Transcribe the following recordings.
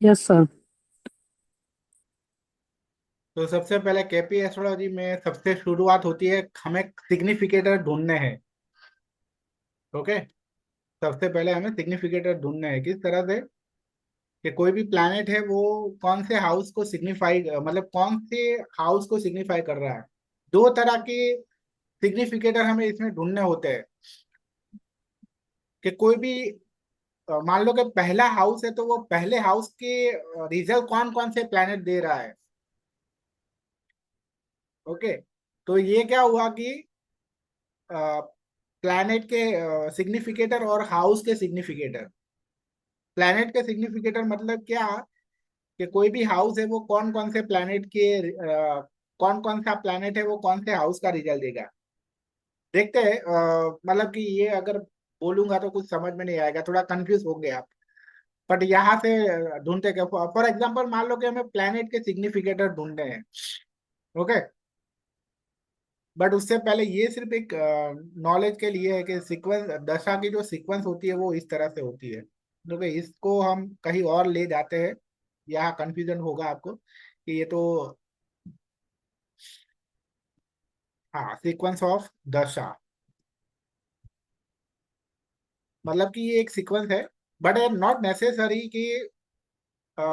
Yes sir. तो सबसे पहले केपी एस्ट्रोलॉजी में सबसे शुरुआत होती है, हमें सिग्निफिकेटर ढूंढने हैं। ओके। सबसे पहले हमें सिग्निफिकेटर ढूंढने हैं किस तरह से कि कोई भी प्लैनेट है वो कौन से हाउस को सिग्निफाई, मतलब कौन से हाउस को सिग्निफाई कर रहा है। दो तरह के सिग्निफिकेटर हमें इसमें ढूंढने होते हैं कि कोई भी मान लो कि पहला हाउस है तो वो पहले हाउस के रिजल्ट कौन कौन से प्लैनेट दे रहा है। ओके। तो ये क्या हुआ कि प्लैनेट के सिग्निफिकेटर और हाउस के सिग्निफिकेटर। प्लैनेट के सिग्निफिकेटर मतलब क्या कि कोई भी हाउस है वो कौन कौन से प्लैनेट के कौन कौन सा प्लैनेट है वो कौन से हाउस का रिजल्ट देगा। देखते हैं, मतलब कि ये अगर बोलूंगा तो कुछ समझ में नहीं आएगा, थोड़ा कंफ्यूज होंगे आप। बट यहाँ से ढूंढते क्या, फॉर एग्जांपल मान लो कि हमें प्लैनेट के सिग्निफिकेटर ढूंढने हैं। ओके। बट उससे पहले ये सिर्फ एक नॉलेज के लिए है कि सीक्वेंस, दशा की जो सीक्वेंस होती है वो इस तरह से होती है। क्योंकि इसको हम कहीं और ले जाते हैं, यहाँ कंफ्यूजन होगा आपको कि ये तो, हाँ, सीक्वेंस ऑफ दशा मतलब कि ये एक सीक्वेंस है। बट नॉट नेसेसरी कि अ,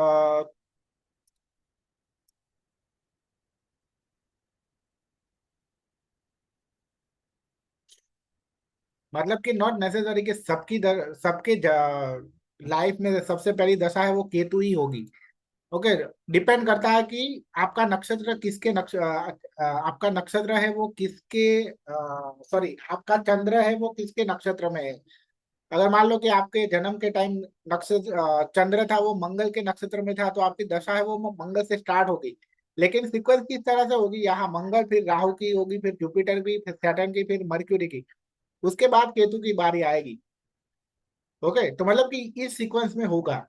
मतलब कि नॉट नेसेसरी कि सबके लाइफ में सबसे पहली दशा है वो केतु ही होगी। ओके। डिपेंड करता है कि आपका नक्षत्र किसके आपका नक्षत्र है वो किसके, सॉरी, आपका चंद्र है वो किसके नक्षत्र में है। अगर मान लो कि आपके जन्म के टाइम नक्षत्र चंद्र था वो मंगल के नक्षत्र में था तो आपकी दशा है वो मंगल से स्टार्ट होगी। लेकिन सीक्वेंस किस तरह से होगी, यहाँ मंगल, फिर राहु की होगी, फिर जुपिटर की, फिर सैटर्न की, फिर मर्क्यूरी की, उसके बाद केतु की बारी आएगी। ओके। तो मतलब कि इस सीक्वेंस में होगा।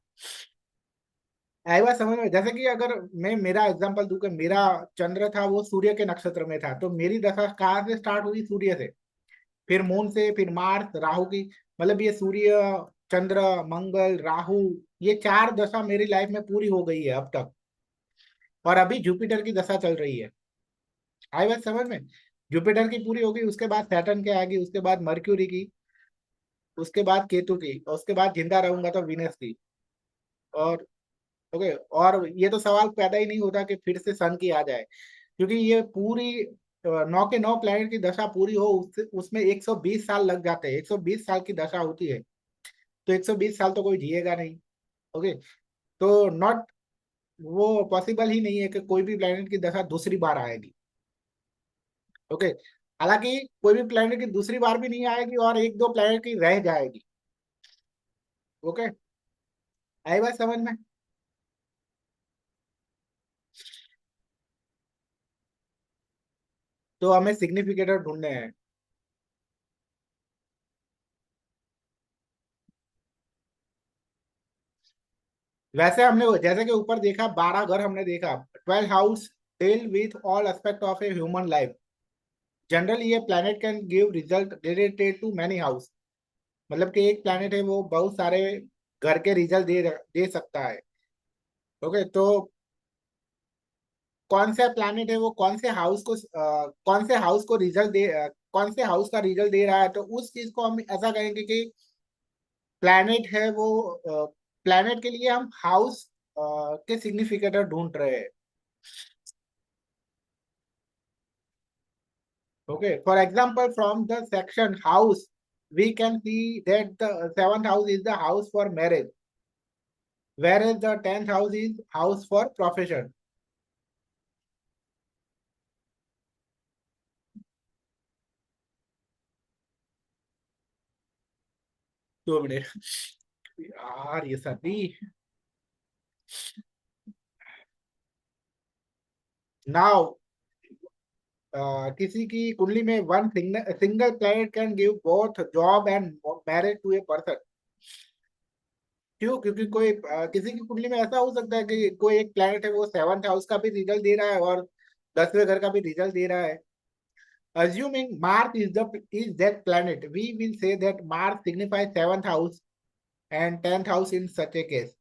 आई बात समझ में? जैसे कि अगर मैं मेरा एग्जांपल दूं कि मेरा चंद्र था वो सूर्य के नक्षत्र में था तो मेरी दशा कहाँ से स्टार्ट हुई, सूर्य से, फिर मून से, फिर मार्स, राहु की, मतलब ये सूर्य, चंद्र, मंगल, राहु, ये चार दशा मेरी लाइफ में पूरी हो गई है अब तक। और अभी जुपिटर की दशा चल रही है। आई बात समझ में? जुपिटर की पूरी होगी, उसके बाद सैटर्न के आएगी, उसके बाद मर्क्यूरी की, उसके बाद केतु की, और उसके बाद जिंदा रहूंगा तो विनस की। और ओके। और ये तो सवाल पैदा ही नहीं होता कि फिर से सन की आ जाए, क्योंकि ये पूरी 9 के 9 प्लैनेट की दशा पूरी हो उसमें 120 साल लग जाते हैं, 120 साल की दशा होती है। तो 120 साल तो कोई जिएगा नहीं। ओके। तो नॉट, वो पॉसिबल ही नहीं है कि कोई भी प्लैनेट की दशा दूसरी बार आएगी। ओके। हालांकि कोई भी प्लैनेट की दूसरी बार भी नहीं आएगी और एक दो प्लैनेट की रह जाएगी। ओके। आई बात समझ में? तो हमें सिग्निफिकेटर ढूंढने हैं। वैसे हमने जैसे कि ऊपर देखा 12 घर हमने देखा, 12 house deal with all aspect of a human life. Generally ये planet can give result related to many house, मतलब कि एक प्लैनेट है वो बहुत सारे घर के रिजल्ट दे सकता है। ओके। तो कौन सा प्लैनेट है वो कौन से हाउस को रिजल्ट कौन से हाउस का रिजल्ट दे रहा है, तो उस चीज को हम ऐसा कहेंगे कि प्लैनेट है वो, प्लैनेट के लिए हम हाउस के सिग्निफिकेटर ढूंढ रहे हैं। Okay, for example, from the section house, we can see that the seventh house is the house for marriage, whereas the 10th house is house for profession. 2 minute यार, ये सभी नाउ, किसी की कुंडली में one single planet can give both job and marriage to a person. क्यों? क्योंकि कोई किसी की कुंडली में ऐसा हो सकता है कि कोई एक प्लैनेट है वो सेवंथ हाउस का भी रिजल्ट दे रहा है और 10वें घर का भी रिजल्ट दे रहा है। Assuming Mars is that planet, we will say that Mars signifies seventh house and 10th house in such a case.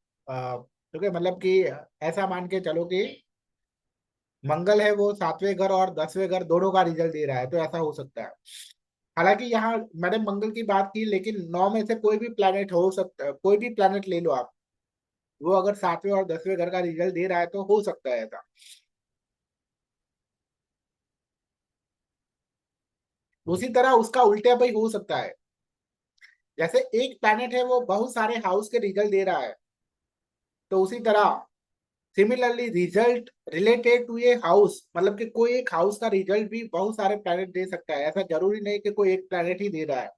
ठीक है, मतलब कि ऐसा मान के चलो कि मंगल है वो 7वें घर और 10वें घर दोनों का रिजल्ट दे रहा है, तो ऐसा हो सकता है। हालांकि यहाँ मैंने मंगल की बात की, लेकिन 9 में से कोई भी प्लेनेट हो सकता है, कोई भी प्लेनेट ले लो आप, वो अगर 7वें और 10वें घर का रिजल्ट दे रहा है तो हो सकता है ऐसा। उसी तरह उसका उल्टा भी हो सकता है। जैसे एक प्लेनेट है वो बहुत सारे हाउस के रिजल्ट दे रहा है, तो उसी तरह similarly result related to a house, मतलब कि कोई एक हाउस का रिजल्ट भी बहुत सारे प्लैनेट दे सकता है। ऐसा जरूरी नहीं कि कोई एक प्लैनेट ही दे रहा है।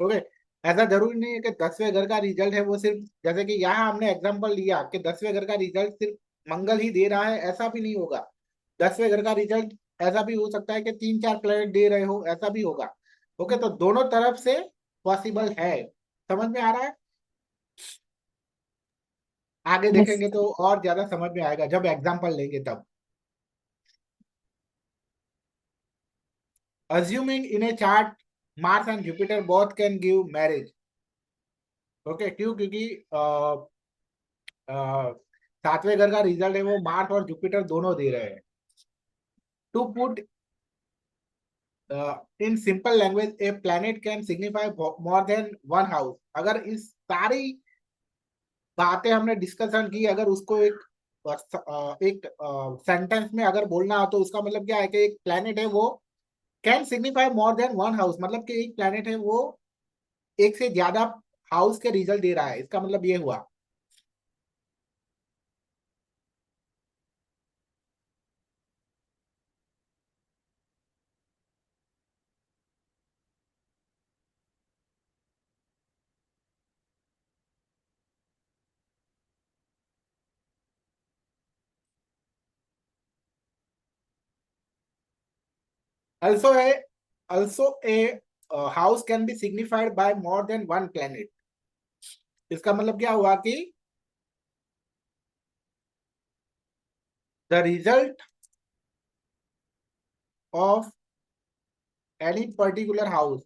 ओके, ऐसा जरूरी नहीं है कि 10वें घर का रिजल्ट है वो सिर्फ, जैसे कि यहाँ हमने एग्जांपल लिया कि 10वें घर का रिजल्ट सिर्फ मंगल ही दे रहा है, ऐसा भी नहीं होगा। 10वें घर का रिजल्ट ऐसा भी हो सकता है कि 3-4 प्लैनेट दे रहे हो, ऐसा भी होगा। ओके, तो दोनों तरफ से पॉसिबल है। समझ में आ रहा है? आगे यस। देखेंगे तो और ज्यादा समझ में आएगा जब एग्जाम्पल लेंगे तब। Assuming in a chart Mars and Jupiter both can give marriage. Okay, क्यों? क्योंकि 7वें घर का रिजल्ट है वो मार्स और जुपिटर दोनों दे रहे हैं। To put in simple language, a planet can signify more than one house. अगर इस सारी बातें हमने डिस्कशन की, अगर उसको एक सेंटेंस में अगर बोलना हो तो उसका मतलब क्या है कि एक प्लैनेट है वो can signify more than one house, मतलब कि एक प्लैनेट है वो एक से ज्यादा हाउस के रिजल्ट दे रहा है, इसका मतलब ये हुआ। Also a house can be signified by more than one planet। इसका मतलब क्या हुआ कि the result of any particular house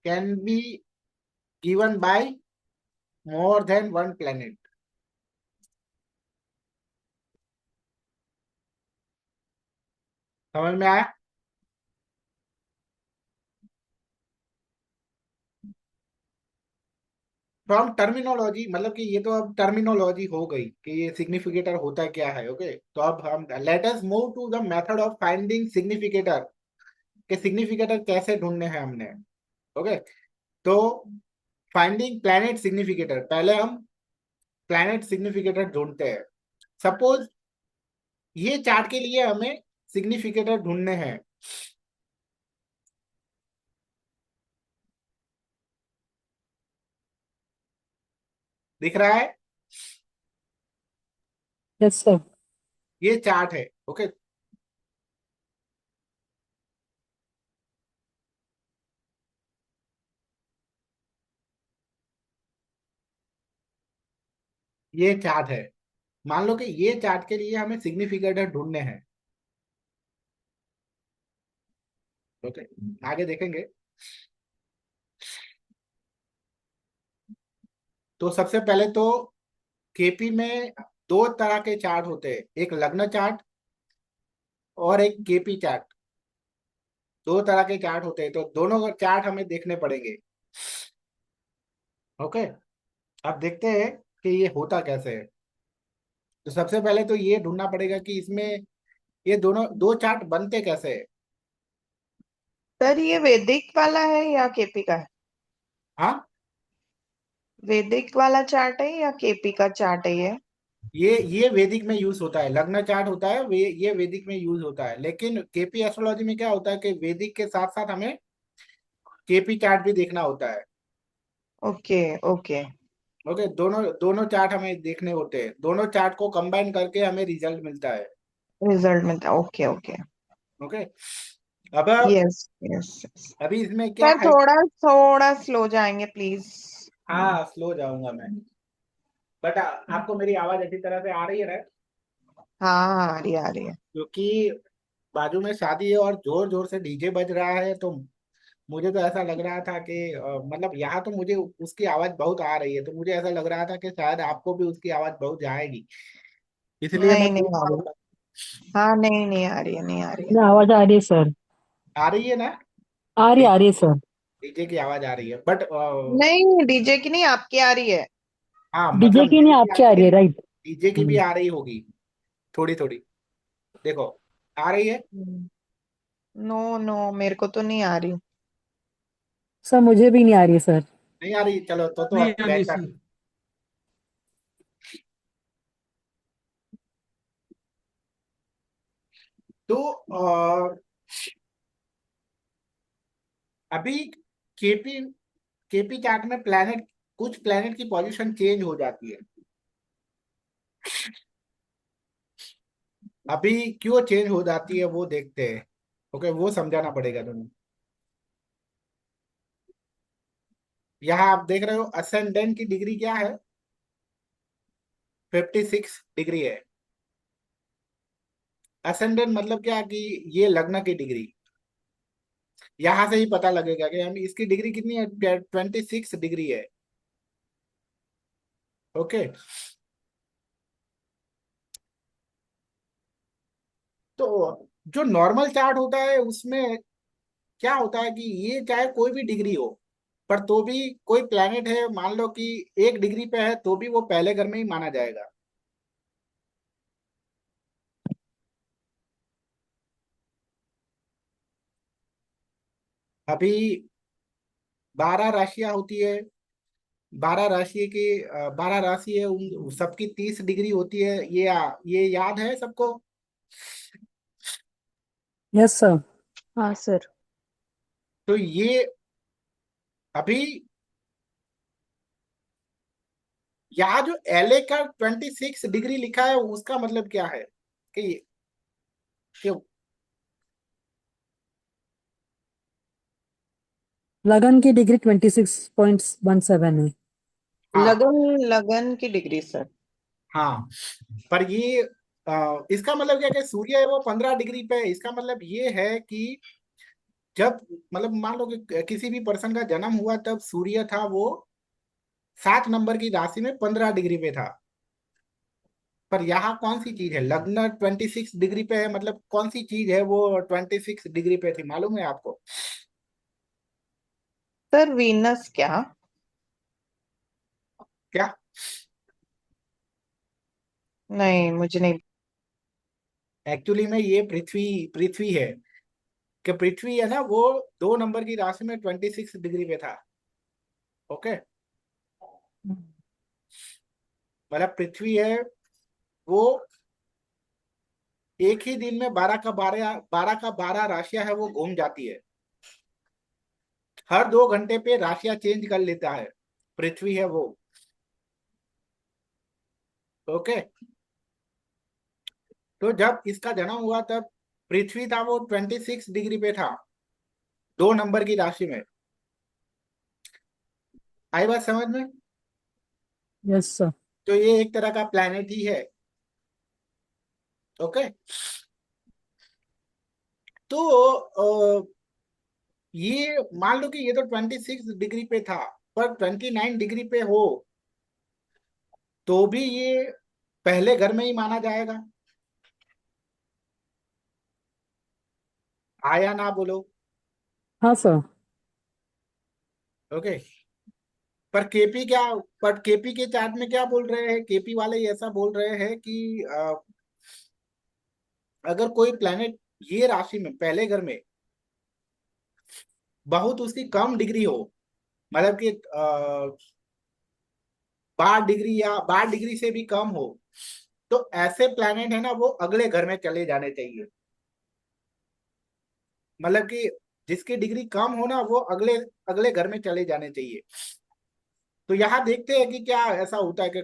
can be given by more than one planet। समझ में आया? फ्रॉम टर्मिनोलॉजी, मतलब कि ये तो अब टर्मिनोलॉजी हो गई कि ये सिग्निफिकेटर होता क्या है। ओके, तो अब हम let us move to the method of finding significator, के सिग्निफिकेटर कैसे ढूंढने हैं हमने। ओके, तो फाइंडिंग प्लैनेट सिग्निफिकेटर, पहले हम प्लैनेट सिग्निफिकेटर ढूंढते हैं। सपोज ये चार्ट के लिए हमें सिग्निफिकेटर ढूंढने हैं। दिख रहा है? Yes sir. ये चार्ट है। ओके, ये चार्ट है। मान लो कि ये चार्ट के लिए हमें सिग्निफिकेटर ढूंढने हैं। ओके, आगे देखेंगे। तो सबसे पहले तो केपी में दो तरह के चार्ट होते हैं, एक लग्न चार्ट और एक केपी चार्ट। दो तरह के चार्ट होते हैं, तो दोनों चार्ट हमें देखने पड़ेंगे। ओके, अब देखते हैं कि ये होता कैसे है। तो सबसे पहले तो ये ढूंढना पड़ेगा कि इसमें ये दोनों दो चार्ट बनते कैसे हैं। सर ये वैदिक वाला है या केपी का है? हाँ, वैदिक वाला चार्ट है या केपी का चार्ट है ये? ये वैदिक में यूज होता है, लग्न चार्ट होता है ये वैदिक में यूज होता है। लेकिन केपी एस्ट्रोलॉजी में क्या होता है कि वैदिक के साथ साथ हमें केपी चार्ट भी देखना होता है। Okay okay. ओके, दोनों दोनों चार्ट हमें देखने होते हैं, दोनों चार्ट को कंबाइन करके हमें रिजल्ट मिलता है। रिजल्ट मिलता है, ओके ओके। ओके, अब यस यस यस। अभी इसमें क्या सर है। थोड़ा थोड़ा स्लो जाएंगे प्लीज। हाँ, स्लो जाऊंगा मैं, बट आपको मेरी आवाज अच्छी तरह से आ रही है ना? हाँ हाँ, आ रही है आ रही है। क्योंकि बाजू में शादी है और जोर जोर से डीजे बज रहा है, तो मुझे तो ऐसा लग रहा था कि मतलब यहाँ तो मुझे उसकी आवाज बहुत आ रही है, तो मुझे ऐसा लग रहा था कि शायद आपको भी उसकी आवाज बहुत जाएगी, इसलिए मैं नहीं नहीं पूछ आ रहा रही। था। हाँ नहीं नहीं आ रही है, नहीं आ रही है। ना आवाज आ रही है सर। आ रही है ना? आ रही है सर। डीजे की आवाज आ रही है, बट नहीं डीजे की नहीं, आपकी आ रही है। हाँ डीजे मतलब की मेरी नहीं, भी आ आपकी आ रही रही है, है, राइट। डीजे की भी आ रही होगी, थोड़ी थोड़ी। देखो, आ रही है। नो नो, मेरे को तो नहीं आ रही। सर मुझे भी नहीं आ रही है सर। नहीं आ रही, चलो तो नहीं आनी बेहतर। सी। तो अभी केपी केपी चार्ट में प्लैनेट, कुछ प्लैनेट की पोजीशन चेंज हो जाती है। अभी क्यों चेंज हो जाती है वो देखते हैं। ओके, वो समझाना पड़ेगा तुम्हें। यहाँ आप देख रहे हो असेंडेंट की डिग्री क्या है, 56 डिग्री है। असेंडेंट मतलब क्या कि ये लग्न की डिग्री, यहां से ही पता लगेगा कि हम इसकी डिग्री कितनी है, 26 डिग्री है। ओके, तो जो नॉर्मल चार्ट होता है उसमें क्या होता है कि ये चाहे कोई भी डिग्री हो, पर तो भी कोई प्लेनेट है मान लो कि 1 डिग्री पे है, तो भी वो पहले घर में ही माना जाएगा। अभी 12 राशियां होती है, 12 राशि की 12 राशि है, उन सबकी 30 डिग्री होती है, ये याद है सबको? Yes sir. हाँ सर। तो ये अभी यहाँ जो एलए का 26 डिग्री लिखा है उसका मतलब क्या है कि लगन की डिग्री 26.17 है। हाँ लगन, लगन की डिग्री सर। हाँ, पर ये इसका मतलब क्या कि सूर्य है वो 15 डिग्री पे है, इसका मतलब ये है कि जब मतलब मान लो कि किसी भी पर्सन का जन्म हुआ तब सूर्य था वो 7 नंबर की राशि में 15 डिग्री पे था। पर यहाँ कौन सी चीज है, लग्न 26 डिग्री पे है, मतलब कौन सी चीज है वो 26 डिग्री पे थी, मालूम है आपको? सर वीनस क्या? क्या? नहीं मुझे नहीं। एक्चुअली में ये पृथ्वी पृथ्वी है, कि पृथ्वी है ना वो 2 नंबर की राशि में 26 डिग्री पे था। ओके, मतलब पृथ्वी है वो एक ही दिन में 12 का 12 राशियां है वो घूम जाती है, हर 2 घंटे पे राशियां चेंज कर लेता है, पृथ्वी है वो। ओके, तो जब इसका जन्म हुआ तब पृथ्वी था वो 26 डिग्री पे था, 2 नंबर की राशि में। आई बात समझ में? Yes sir. तो ये एक तरह का प्लैनेट ही है। ओके, तो ये मान लो कि ये तो 26 डिग्री पे था, पर 29 डिग्री पे हो तो भी ये पहले घर में ही माना जाएगा। आया ना बोलो? हाँ सर। ओके, पर केपी क्या, पर केपी के चार्ट में क्या बोल रहे हैं, केपी वाले ऐसा बोल रहे हैं कि अगर कोई प्लेनेट ये राशि में पहले घर में बहुत उसकी कम डिग्री हो, मतलब कि 12 डिग्री या 12 डिग्री से भी कम हो, तो ऐसे प्लेनेट है ना वो अगले घर में चले जाने चाहिए। मतलब कि जिसकी डिग्री कम हो ना वो अगले अगले घर में चले जाने चाहिए। तो यहाँ देखते हैं कि क्या ऐसा होता है कि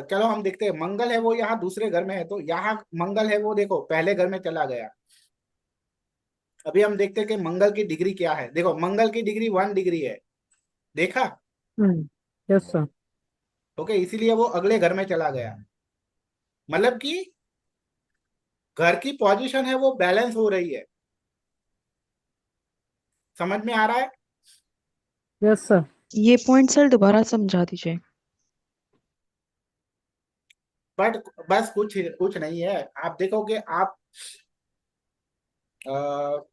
चलो हम देखते हैं, मंगल है वो यहाँ दूसरे घर में है, तो यहाँ मंगल है वो देखो पहले घर में चला गया। अभी हम देखते हैं कि मंगल की डिग्री क्या है, देखो मंगल की डिग्री 1 डिग्री है, देखा? Yes sir. ओके, इसीलिए वो अगले घर में चला गया, मतलब कि घर की पोजीशन है वो बैलेंस हो रही है। समझ में आ रहा है? Yes, sir. ये पॉइंट सर दोबारा समझा दीजिए। बट बस कुछ कुछ नहीं है। आप देखोगे आप अ,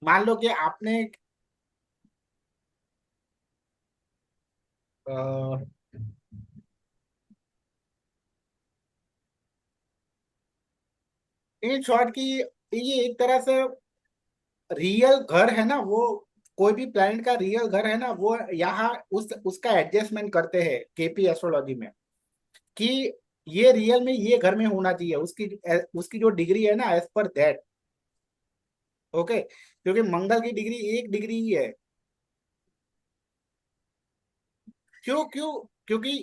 मान लो कि आपने इन शॉर्ट की ये एक तरह से रियल घर है ना वो, कोई भी प्लैनेट का रियल घर है ना वो यहाँ उसका एडजस्टमेंट करते हैं केपी एस्ट्रोलॉजी में, कि ये रियल में ये घर में होना चाहिए, उसकी उसकी जो डिग्री है ना एज पर दैट। ओके, क्योंकि मंगल की डिग्री 1 डिग्री ही है। क्यों क्यों? क्योंकि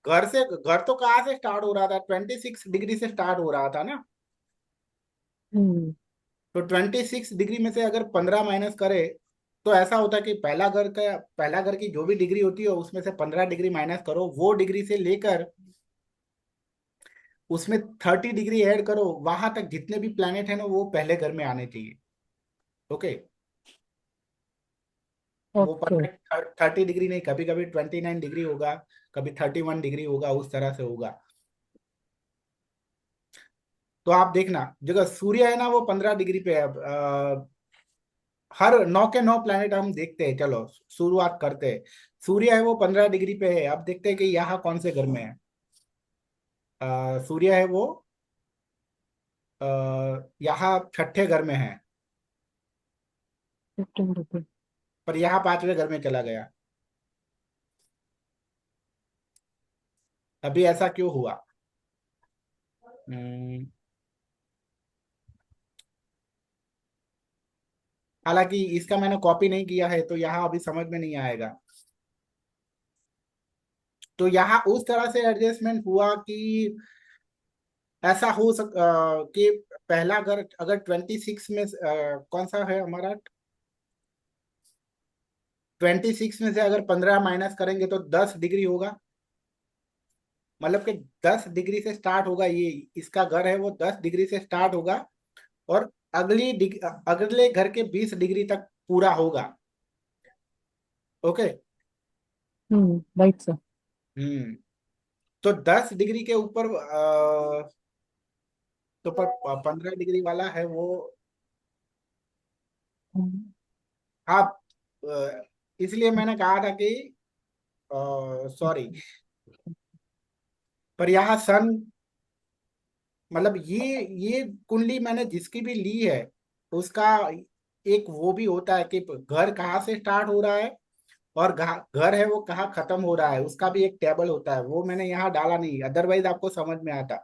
घर तो कहाँ से स्टार्ट हो रहा था, 26 डिग्री से स्टार्ट हो रहा था ना। Hmm. तो 26 डिग्री में से अगर 15 माइनस करे तो ऐसा होता है कि पहला घर की जो भी डिग्री होती है उसमें से 15 डिग्री माइनस करो, वो डिग्री से लेकर उसमें 30 डिग्री ऐड करो, वहां तक जितने भी प्लैनेट है ना वो पहले घर में आने चाहिए। ओके, वो Okay. परफेक्ट 30 डिग्री नहीं, कभी कभी 29 डिग्री होगा, कभी 31 डिग्री होगा, उस तरह से होगा। तो आप देखना जगह सूर्य है ना वो 15 डिग्री पे है। हर 9 के 9 प्लैनेट हम देखते हैं, चलो शुरुआत करते हैं। सूर्य है वो 15 डिग्री पे है। अब देखते हैं कि यहाँ कौन से घर में है। सूर्य है वो यहाँ छठे घर में है, 15 रुपये. पर यहाँ पांचवें घर में चला गया। अभी ऐसा क्यों हुआ? हम्म, हालांकि इसका मैंने कॉपी नहीं किया है तो यहाँ अभी समझ में नहीं आएगा। तो यहाँ उस तरह से एडजस्टमेंट हुआ कि ऐसा कि पहला घर अगर 26 में कौन सा है हमारा, 26 में से अगर 15 माइनस करेंगे तो 10 डिग्री होगा। मतलब कि 10 डिग्री से स्टार्ट होगा, ये इसका घर है वो 10 डिग्री से स्टार्ट होगा और अगले घर के 20 डिग्री तक पूरा होगा। ओके। Right, sir. हम्म। तो 10 डिग्री के ऊपर तो पर 15 डिग्री वाला है वो। Hmm. आप इसलिए मैंने कहा था कि सॉरी, पर यहाँ सन मतलब ये कुंडली मैंने जिसकी भी ली है उसका एक वो भी होता है कि घर कहाँ से स्टार्ट हो रहा है और घर है वो कहाँ खत्म हो रहा है, उसका भी एक टेबल होता है। वो मैंने यहाँ डाला नहीं, अदरवाइज आपको समझ में आता।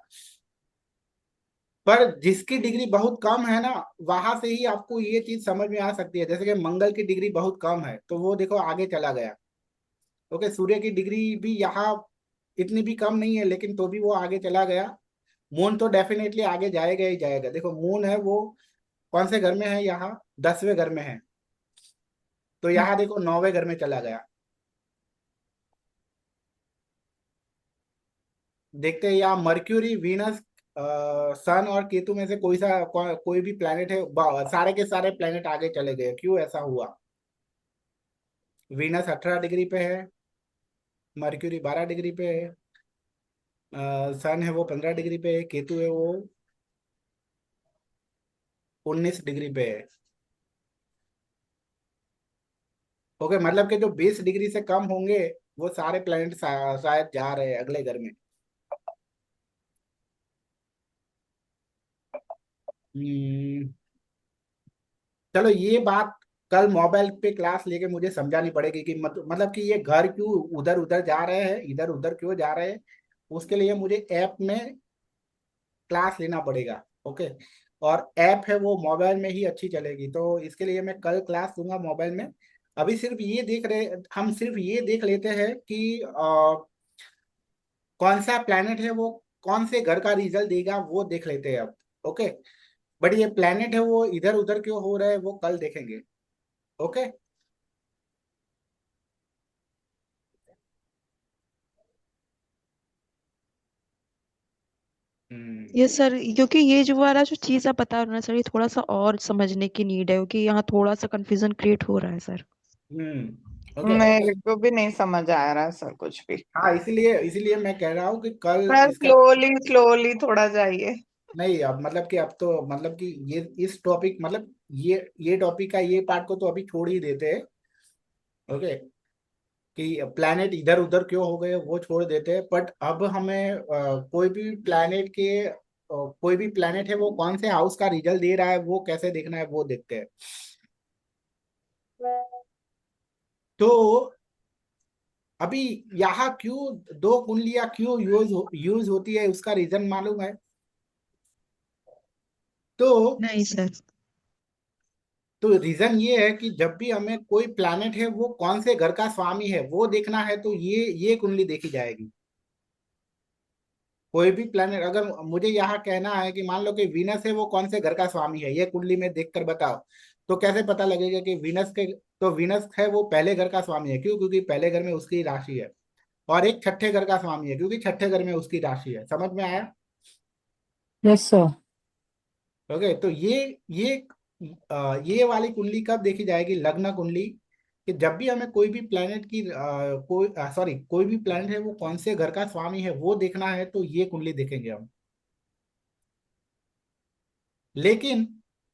पर जिसकी डिग्री बहुत कम है ना वहां से ही आपको ये चीज समझ में आ सकती है। जैसे कि मंगल की डिग्री बहुत कम है तो वो देखो आगे चला गया। ओके, सूर्य की डिग्री भी यहाँ इतनी भी कम नहीं है लेकिन तो भी वो आगे चला गया। मून तो डेफिनेटली आगे जाएगा ही जाएगा। देखो मून है वो कौन से घर में है, यहाँ 10वें घर में है, तो यहाँ देखो 9वें घर में चला गया। देखते हैं यहाँ मर्क्यूरी वीनस सन और केतु में से कोई भी प्लेनेट है, सारे के सारे प्लेनेट आगे चले गए, क्यों ऐसा हुआ? वीनस 18 डिग्री पे है, मर्क्यूरी 12 डिग्री पे है, सन है वो 15 डिग्री पे है, केतु है वो 19 डिग्री पे है। ओके, मतलब कि जो 20 डिग्री से कम होंगे वो सारे प्लैनेट शायद जा रहे हैं अगले घर में। हम्म, चलो ये बात कल मोबाइल पे क्लास लेके मुझे समझानी पड़ेगी कि मतलब कि ये घर क्यों उधर उधर जा रहे हैं, इधर उधर क्यों जा रहे हैं। उसके लिए मुझे ऐप में क्लास लेना पड़ेगा। ओके, और ऐप है वो मोबाइल में ही अच्छी चलेगी, तो इसके लिए मैं कल क्लास दूंगा मोबाइल में। अभी सिर्फ ये देख लेते हैं कि कौन सा प्लैनेट है वो कौन से घर का रिजल्ट देगा वो देख लेते हैं अब। ओके, बट ये प्लैनेट है वो इधर उधर क्यों हो रहा है वो कल देखेंगे। ओके। हम्म। ये सर, क्योंकि ये जो वाला जो चीज आप बता रहे हो ना सर, ये थोड़ा सा और समझने की नीड है, क्योंकि यहाँ थोड़ा सा कंफ्यूजन क्रिएट हो रहा है सर। ओके। मेरे को भी नहीं समझ आ रहा है सर कुछ भी। हाँ, इसीलिए इसीलिए मैं कह रहा हूँ कि कल थोड़ा इसका, स्लोली स्लोली थोड़ा जाइए। नहीं अब मतलब कि अब तो मतलब कि ये इस टॉपिक मतलब ये टॉपिक का ये पार्ट को तो अभी छोड़ ही देते हैं। ओके, कि प्लैनेट इधर उधर क्यों हो गए वो छोड़ देते हैं, बट अब हमें कोई भी प्लैनेट के कोई भी प्लैनेट है वो कौन से हाउस का रिजल्ट दे रहा है वो कैसे देखना है वो देखते हैं। तो अभी यहाँ क्यों दो कुंडलियां क्यों यूज होती है उसका रीजन मालूम है? तो नहीं सर। तो रीजन ये है कि जब भी हमें कोई प्लैनेट है वो कौन से घर का स्वामी है वो देखना है तो ये कुंडली देखी जाएगी। कोई भी प्लैनेट अगर मुझे यहाँ कहना है कि मान लो कि वीनस है वो कौन से घर का स्वामी है ये कुंडली में देखकर बताओ, तो कैसे पता लगेगा कि वीनस के, तो वीनस है वो पहले घर का स्वामी है, क्यों? क्योंकि पहले घर में उसकी राशि है। और एक छठे घर का स्वामी है क्योंकि छठे घर में उसकी राशि है। समझ में आया? Yes, sir. ओके, तो ये वाली कुंडली कब देखी जाएगी? लग्न कुंडली। कि जब भी हमें कोई भी प्लेनेट की कोई सॉरी कोई भी प्लेनेट है वो कौन से घर का स्वामी है वो देखना है तो ये कुंडली देखेंगे हम। लेकिन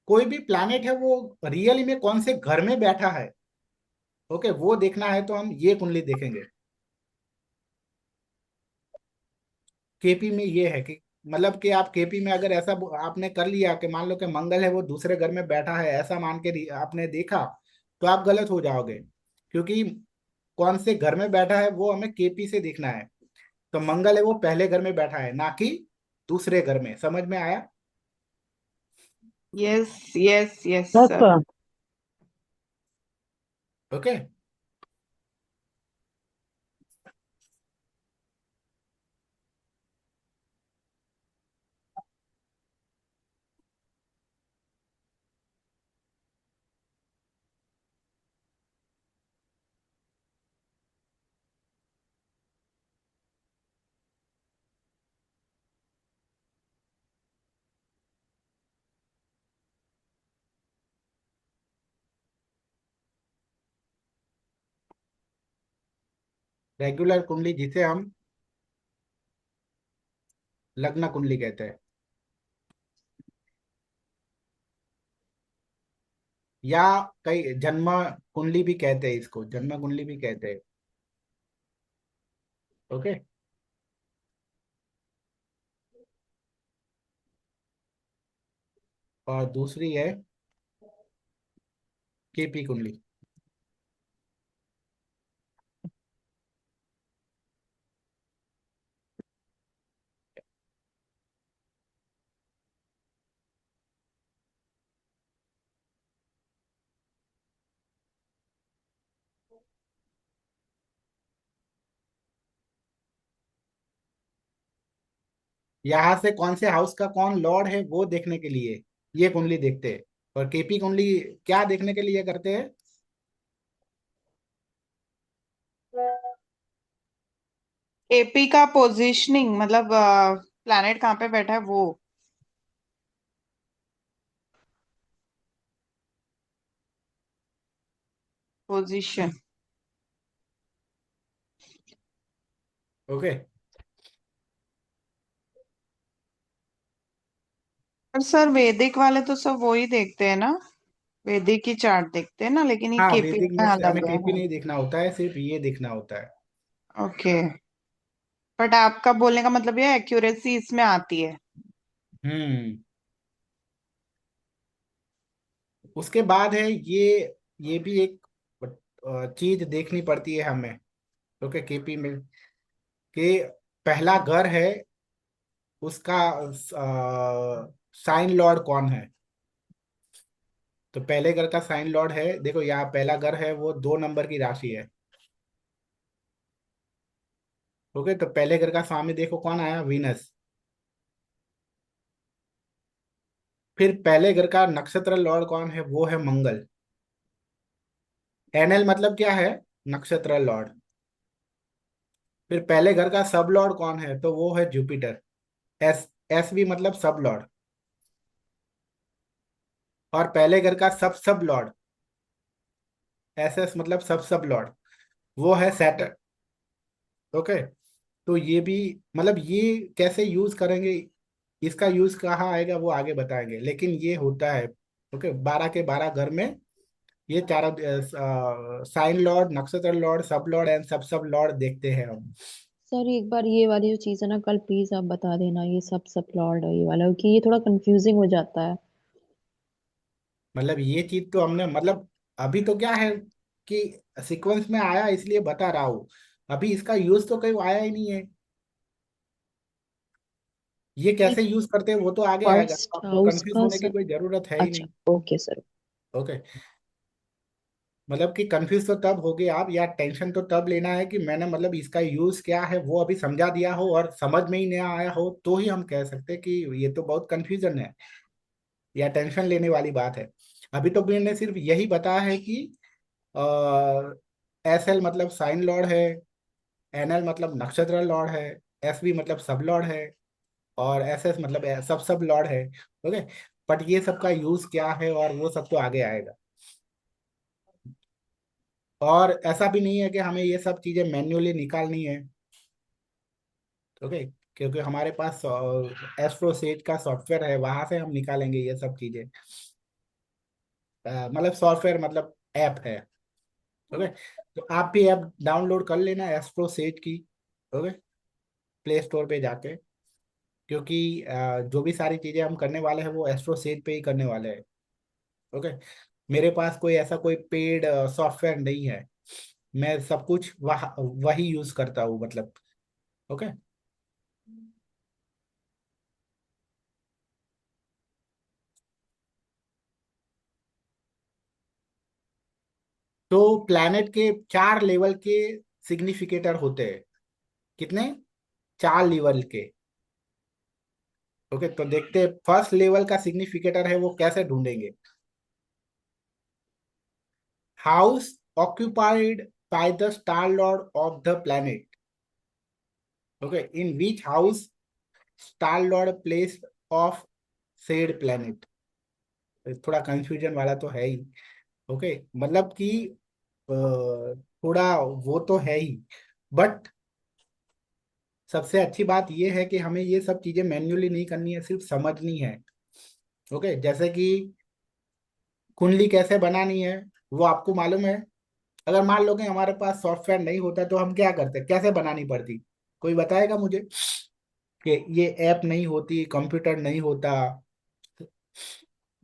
कोई भी प्लैनेट है वो रियली में कौन से घर में बैठा है, ओके, वो देखना है तो हम ये कुंडली देखेंगे। केपी में ये है कि मतलब कि आप केपी में अगर ऐसा आपने कर लिया कि मान लो कि मंगल है वो दूसरे घर में बैठा है ऐसा मान के आपने देखा, तो आप गलत हो जाओगे। क्योंकि कौन से घर में बैठा है वो हमें केपी से देखना है। तो मंगल है वो पहले घर में बैठा है ना कि दूसरे घर में। समझ में आया? Yes yes yes Yes, sir. sir. Okay. Regular कुंडली जिसे हम लग्न कुंडली कहते हैं, या कई जन्म कुंडली भी कहते हैं, इसको जन्म कुंडली भी कहते हैं। ओके। और दूसरी है केपी कुंडली। यहाँ से कौन से हाउस का कौन लॉर्ड है वो देखने के लिए ये कुंडली देखते हैं। और केपी कुंडली क्या देखने के लिए करते हैं? एपी का पोजीशनिंग मतलब प्लैनेट कहाँ पे बैठा है वो। पोजीशन। ओके। पर सर वैदिक वाले तो सब वही देखते हैं ना। वैदिक ही चार्ट देखते हैं ना, लेकिन ये हाँ, केपी वैदिक में में हमें अलग है। केपी नहीं देखना होता है, सिर्फ ये देखना होता है। ओके। बट आपका बोलने का मतलब ये एक्यूरेसी इसमें आती है। हम्म। उसके बाद है ये भी एक चीज देखनी पड़ती है हमें। ओके, केपी में कि पहला घर है उसका साइन लॉर्ड कौन है। तो पहले घर का साइन लॉर्ड है, देखो यहाँ पहला घर है वो 2 नंबर की राशि है। ओके, तो पहले घर का स्वामी देखो कौन आया, वीनस। फिर पहले घर का नक्षत्र लॉर्ड कौन है, वो है मंगल। एनएल मतलब क्या है? नक्षत्र लॉर्ड। फिर पहले घर का सब लॉर्ड कौन है, तो वो है जुपिटर। एस एस बी मतलब सब लॉर्ड, और पहले घर का सब सब लॉर्ड, एस एस मतलब सब लॉर्ड, वो है सैटर्न। ओके, तो ये भी, मतलब ये कैसे यूज करेंगे, इसका यूज कहाँ आएगा वो आगे बताएंगे, लेकिन ये होता है। ओके, 12 के 12 घर में ये चारों साइन लॉर्ड, नक्षत्र लॉर्ड, सब लॉर्ड एंड सब लॉर्ड देखते हैं हम। सर एक बार ये वाली जो चीज है ना, कल प्लीज आप बता देना, ये सब लॉर्ड है ये वाला, क्योंकि ये थोड़ा कंफ्यूजिंग हो जाता है। मतलब ये चीज तो हमने, मतलब अभी तो क्या है कि सीक्वेंस में आया इसलिए बता रहा हूँ, अभी इसका यूज तो कहीं आया ही नहीं है। ये कैसे यूज करते हैं वो तो आगे आएगा, तो फर्स्ट आपको हाउस कंफ्यूज का होने की सर। कोई जरूरत है ही अच्छा, नहीं। Okay sir. ओके, मतलब कि कंफ्यूज तो तब हो गए आप, या टेंशन तो तब लेना है कि मैंने मतलब इसका यूज क्या है वो अभी समझा दिया हो और समझ में ही नहीं आया हो, तो ही हम कह सकते हैं कि ये तो बहुत कंफ्यूजन है या टेंशन लेने वाली बात है। अभी तो मैंने सिर्फ यही बताया है कि एस एल मतलब साइन लॉर्ड है, एन एल मतलब नक्षत्र लॉर्ड है, एस बी मतलब सब लॉर्ड है, और एस एस मतलब सब लॉर्ड है। ओके, बट ये सब का यूज क्या है और वो सब तो आगे आएगा। और ऐसा भी नहीं है कि हमें ये सब चीजें मैन्युअली निकालनी है। ओके, क्योंकि हमारे पास एस्ट्रोसेज का सॉफ्टवेयर है, वहां से हम निकालेंगे ये सब चीजें। मतलब सॉफ्टवेयर मतलब ऐप है। ओके, तो आप भी ऐप डाउनलोड कर लेना एस्ट्रोसेज की। ओके, प्ले स्टोर पे जाके, क्योंकि जो भी सारी चीजें हम करने वाले हैं वो एस्ट्रोसेज पे ही करने वाले हैं। ओके, मेरे पास कोई ऐसा कोई पेड सॉफ्टवेयर नहीं है, मैं सब कुछ वही यूज करता हूँ मतलब। ओके, तो प्लैनेट के 4 लेवल के सिग्निफिकेटर होते हैं। कितने? 4 लेवल के। ओके, तो देखते हैं फर्स्ट लेवल का सिग्निफिकेटर है वो कैसे ढूंढेंगे। House occupied by the star Lord of the planet. Okay, in which house star lord place of said planet. थोड़ा कंफ्यूजन वाला तो है ही। ओके, मतलब कि थोड़ा वो तो है ही, बट सबसे अच्छी बात ये है कि हमें ये सब चीजें मैन्युअली नहीं करनी है, सिर्फ समझनी है। ओके, जैसे कि कुंडली कैसे बनानी है वो आपको मालूम है। अगर मान लो कि हमारे पास सॉफ्टवेयर नहीं होता तो हम क्या करते, कैसे बनानी पड़ती? कोई बताएगा मुझे कि ये ऐप नहीं होती, कंप्यूटर नहीं होता,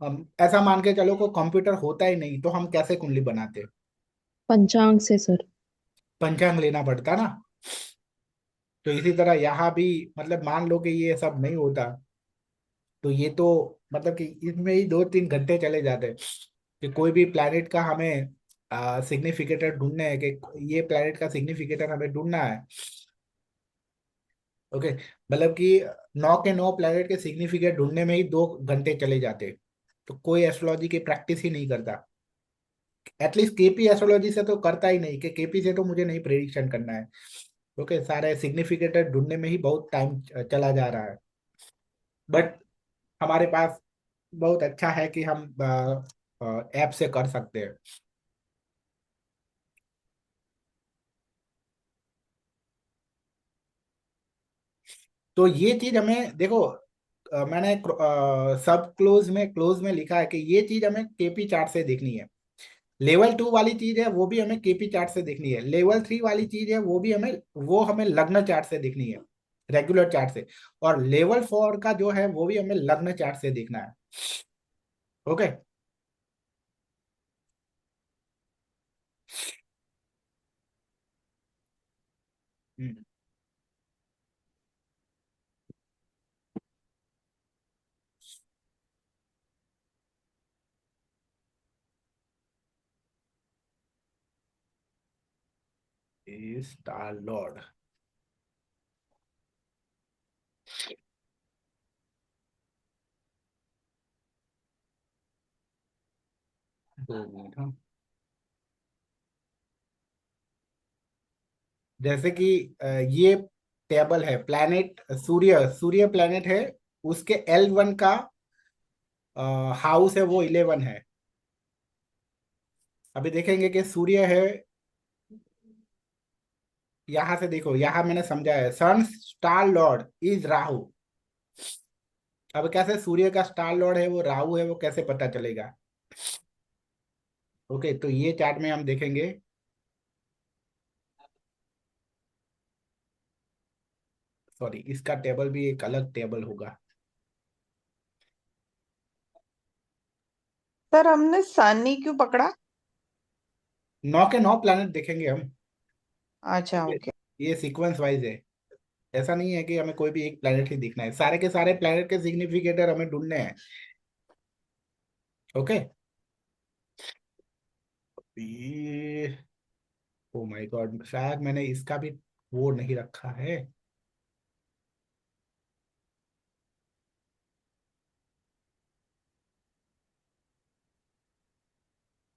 हम ऐसा मान के चलो को कंप्यूटर होता ही नहीं तो हम कैसे कुंडली बनाते? पंचांग से सर। पंचांग लेना पड़ता ना। तो इसी तरह यहाँ भी, मतलब मान लो कि ये सब नहीं होता तो ये तो, मतलब कि इसमें ही 2-3 घंटे चले जाते कि कोई भी प्लैनेट का हमें सिग्निफिकेटर ढूंढने है, कि ये प्लैनेट का सिग्निफिकेटर हमें ढूंढना है। ओके, मतलब कि 9 के 9 प्लैनेट के सिग्निफिकेट ढूंढने में ही 2 घंटे चले जाते, तो कोई एस्ट्रोलॉजी की प्रैक्टिस ही नहीं करता। एटलीस्ट केपी एस्ट्रोलॉजी से तो करता ही नहीं, कि केपी से तो मुझे नहीं प्रेडिक्शन करना है। ओके, सारे सिग्निफिकेटर ढूंढने में ही बहुत टाइम चला जा रहा है। बट हमारे पास बहुत अच्छा है कि हम ऐप से कर सकते हैं। तो ये चीज हमें देखो, मैंने सब क्लोज में लिखा है कि ये चीज हमें केपी चार्ट से देखनी है। लेवल 2 वाली चीज है वो भी हमें केपी चार्ट से देखनी है, लेवल 3 वाली चीज है वो भी हमें, वो हमें लग्न चार्ट से देखनी है, रेगुलर चार्ट से। और लेवल 4 का जो है वो भी हमें लग्न चार्ट से देखना है। Okay, star Lord. 2 मिनट, हाँ। जैसे कि ये टेबल है, प्लैनेट सूर्य, सूर्य प्लैनेट है उसके L1 का हाउस है वो 11 है। अभी देखेंगे कि सूर्य है, यहां से देखो, यहां मैंने समझा है सन स्टार लॉर्ड इज राहु। अब कैसे सूर्य का स्टार लॉर्ड है वो राहु है, वो कैसे पता चलेगा? ओके, तो ये चार्ट में हम देखेंगे। सॉरी, इसका टेबल भी एक अलग टेबल होगा। सर हमने सन ही क्यों पकड़ा? 9 के 9 प्लैनेट देखेंगे हम। अच्छा, ये ओके। ये सीक्वेंस वाइज है। ऐसा नहीं है कि हमें कोई भी एक प्लैनेट ही दिखना है, सारे के सारे प्लैनेट के सिग्निफिकेटर हमें ढूंढने हैं। ओके। ये ओ माय गॉड, शायद मैंने इसका भी वो नहीं रखा है।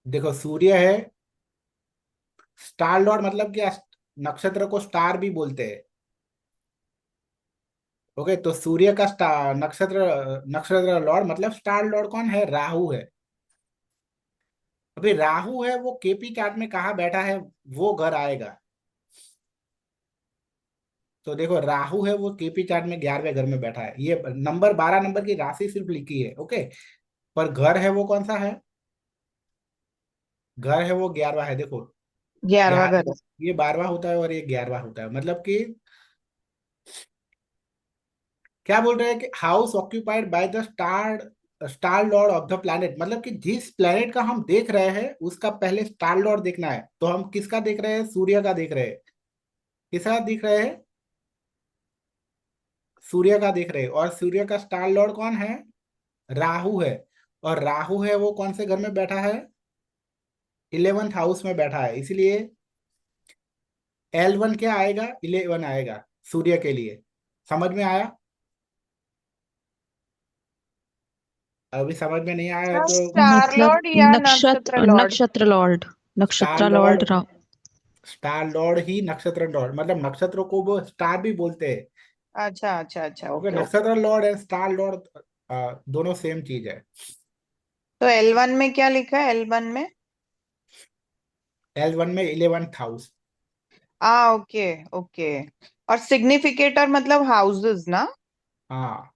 देखो, सूर्य है स्टार लॉर्ड, मतलब कि नक्षत्र को स्टार भी बोलते हैं। ओके, तो सूर्य का स्टार नक्षत्र, नक्षत्र लॉर्ड मतलब स्टार लॉर्ड कौन है? राहु है। अभी राहु है वो केपी चार्ट में कहाँ बैठा है, वो घर आएगा। तो देखो, राहु है वो केपी चार्ट में 11वें घर में बैठा है। ये नंबर 12 नंबर की राशि सिर्फ लिखी है। ओके, पर घर है वो कौन सा है? घर है वो 11वां है। देखो, 11वां घर 11, है। ये 12वां होता है और ये 11वां होता है, मतलब कि क्या बोल रहे हैं कि house occupied by the star, star Lord of the planet, मतलब कि जिस प्लैनेट का हम देख रहे हैं उसका पहले स्टार लॉर्ड देखना है। तो हम किसका देख रहे हैं? सूर्य का देख रहे हैं। किसका दिख रहे हैं? सूर्य का देख रहे हैं। और सूर्य का स्टार लॉर्ड कौन है? राहु है। और राहु है वो कौन से घर में बैठा है? 11th हाउस में बैठा है, इसलिए L1 क्या आएगा? 11 आएगा सूर्य के लिए। समझ में आया? अभी समझ में नहीं आया है तो स्टार मतलब लॉर्ड या नक्षत्र नक्षत्र लॉर्ड? नक्षत्र लॉर्ड, स्टार नक्षत्र लॉर्ड, लॉर्ड रा। स्टार लॉर्ड ही नक्षत्र लॉर्ड, मतलब नक्षत्रों को वो स्टार भी बोलते हैं। अच्छा अच्छा अच्छा, ओके, ओके ओके। नक्षत्र लॉर्ड एंड स्टार लॉर्ड दोनों सेम चीज है। तो L1 में क्या लिखा है? L1 में L1 में 11th हाउस। Okay okay. और सिग्निफिकेटर मतलब हाउसेस ना? हाँ,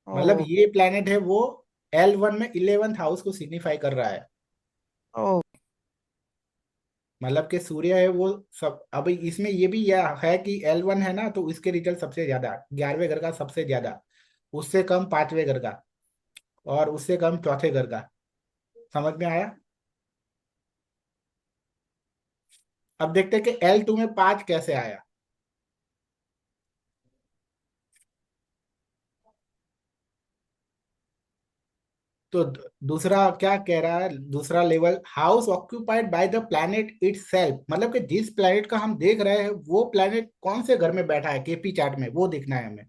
मतलब ओ ये प्लेनेट है वो L1 में 11th हाउस को सिग्निफाई कर रहा है। ओ। मतलब कि सूर्य है वो सब। अभी इसमें ये भी यह है कि L1 है ना, तो इसके रिजल्ट सबसे ज्यादा 11वें घर का सबसे ज्यादा, उससे कम 5वें घर का, और उससे कम चौथे घर का। समझ में आया? अब देखते हैं कि L2 में 5 कैसे आया। तो दूसरा क्या कह रहा है? दूसरा level, house occupied by the planet itself, मतलब कि जिस प्लैनेट का हम देख रहे हैं वो प्लैनेट कौन से घर में बैठा है केपी चार्ट में, वो देखना है हमें।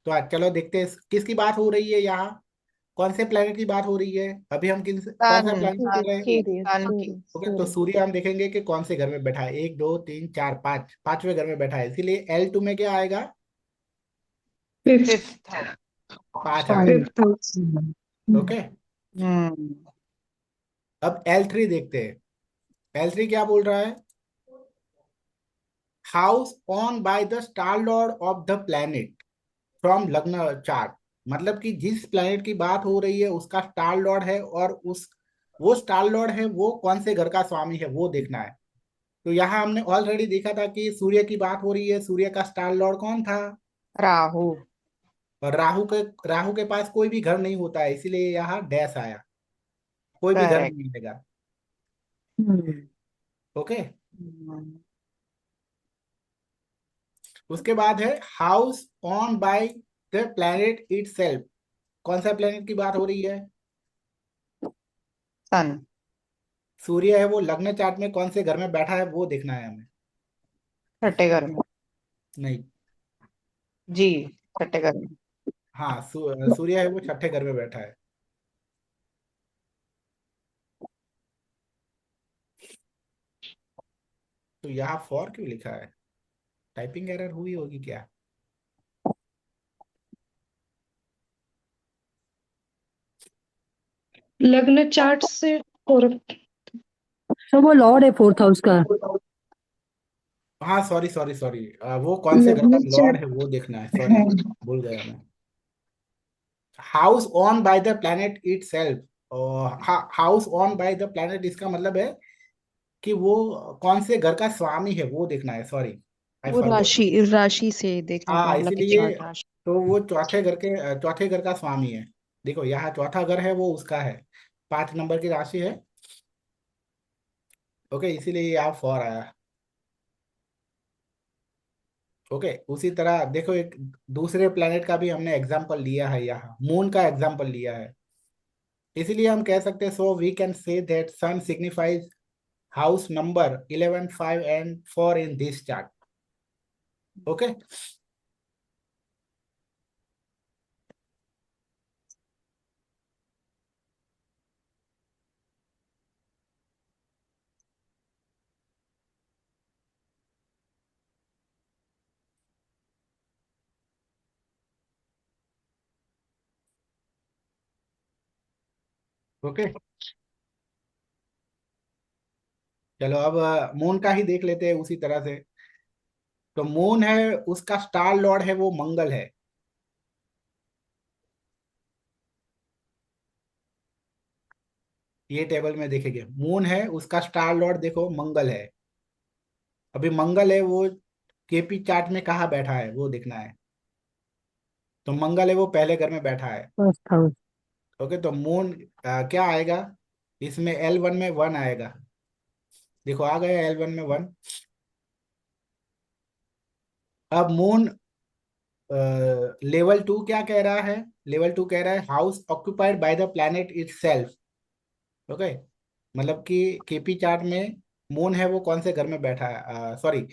तो आज चलो देखते हैं किसकी बात हो रही है यहाँ। कौन से प्लैनेट की बात हो रही है? अभी हम कौन सा सन प्लैनेट देख रहे हैं? सूर्य सन की। सूर्य ओके, तो सूर्य। सूर्य हम देखेंगे कि कौन से घर में बैठा है। 1 2 3 4 5, 5वें घर में बैठा है, इसीलिए L2 में क्या आएगा? Fifth. फिफ्थ है। 5 आएगा। Fifth house. ओके, हम्म। अब L3 देखते हैं। L3 क्या बोल रहा है? House on by the star Lord of the planet from लग्न चार्ट, मतलब कि जिस प्लैनेट की बात हो रही है उसका स्टार लॉर्ड है, और उस वो स्टार लॉर्ड है वो कौन से घर का स्वामी है वो देखना है। तो यहाँ हमने ऑलरेडी देखा था कि सूर्य की बात हो रही है, सूर्य का स्टार लॉर्ड कौन था? राहु। और राहु के पास कोई भी घर नहीं होता है, इसीलिए यहाँ डैश आया, कोई भी घर नहीं करेक्ट। मिलेगा। Hmm. ओके, उसके बाद है house on by the planet itself, कौन सा प्लैनेट की बात हो रही है? सन। सूर्य है वो लग्न चार्ट में कौन से घर में बैठा है वो देखना है हमें। छठे घर में। नहीं, जी, छठे घर में। हाँ, सूर्य है वो छठे घर में बैठा है। तो यहाँ फॉर क्यों लिखा है? टाइपिंग एरर हुई होगी क्या? लग्न चार्ट से और तो वो लॉर्ड है फोर्थ हाउस का। हाँ, सॉरी सॉरी सॉरी, वो कौन से घर का लग्न लॉर्ड चार्ट है वो देखना है, सॉरी, भूल गया मैं। House on by the planet it self, house on by the planet इसका मतलब है कि वो कौन से घर का स्वामी है वो देखना है, सॉरी, आई वो फॉरगॉट। राशि राशि से देखना हाँ, होगा लकी इसीलिए चार्ट राशि। तो वो चौथे घर का स्वामी है। देखो यहाँ चौथा घर है वो उसका है, 5 नंबर की राशि है। ओके, इसीलिए ये आप फॉर आया। ओके, उसी तरह देखो एक दूसरे प्लेनेट का भी हमने एग्जांपल लिया है, यहाँ मून का एग्जांपल लिया है। इसीलिए हम कह सकते हैं, so we can say that sun signifies house number 11, 5 and 4 in this chart. Okay, okay, चलो अब मून का ही देख लेते हैं उसी तरह से। तो मून है, उसका स्टार लॉर्ड है वो मंगल है। ये टेबल में देखेंगे, मून है उसका स्टार लॉर्ड देखो मंगल है। अभी मंगल है वो केपी चार्ट में कहाँ बैठा है वो देखना है। तो मंगल है वो पहले घर में बैठा है। First house. ओके, तो मून क्या आएगा इसमें, L1 में 1 आएगा। देखो आ गया L1 में 1। अब मून लेवल 2 क्या कह रहा है, लेवल 2 कह रहा है house occupied by the planet it self. Okay, मतलब कि केपी चार्ट में मून है वो कौन से घर में बैठा है, सॉरी,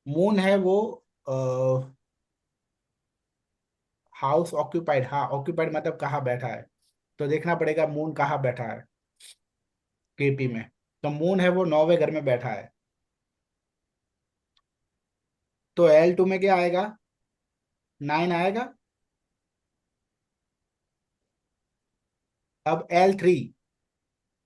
मून है वो हाउस ऑक्यूपाइड, हाँ ऑक्यूपाइड मतलब कहाँ बैठा है। तो देखना पड़ेगा मून कहाँ बैठा है केपी में। तो मून है वो 9वें घर में बैठा है। तो L2 में क्या आएगा, 9 आएगा। अब L3,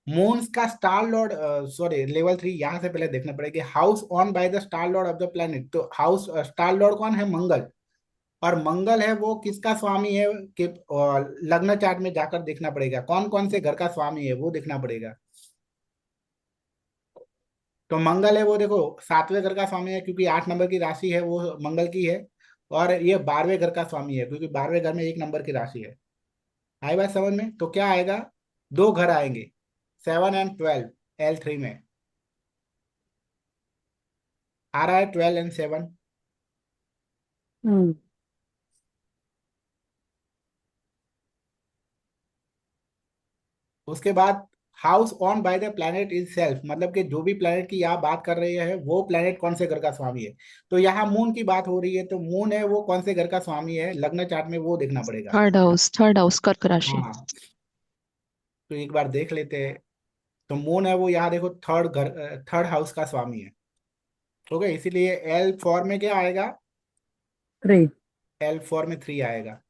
मून्स का स्टार लॉर्ड, सॉरी लेवल 3, यहाँ से पहले देखना पड़ेगा house on by the star Lord of the planet. तो हाउस स्टार लॉर्ड कौन है, मंगल। और मंगल है वो किसका स्वामी है कि लग्न चार्ट में जाकर देखना पड़ेगा कौन कौन से घर का स्वामी है वो देखना पड़ेगा। तो मंगल है वो देखो 7वें घर का स्वामी है, क्योंकि 8 नंबर की राशि है वो मंगल की है। और ये 12वें घर का स्वामी है, क्योंकि 12वें घर में 1 नंबर की राशि है। आई बात समझ में, तो क्या आएगा, दो घर आएंगे, 7 एंड 12, L3 में आ रहा है 12 एंड 7। हम्म। उसके बाद house on by the planet is self, मतलब कि जो भी प्लैनेट की आप बात कर रहे हैं वो प्लैनेट कौन से घर का स्वामी है। तो यहाँ मून की बात हो रही है, तो मून है वो कौन से घर का स्वामी है लग्न चार्ट में वो देखना पड़ेगा। थर्ड हाउस कर्क राशि। हाँ, तो एक बार देख लेते हैं। तो मून है वो यहाँ देखो थर्ड हाउस का स्वामी है। ओके, इसीलिए L4 में क्या आएगा, 3। L4 में 3 आएगा।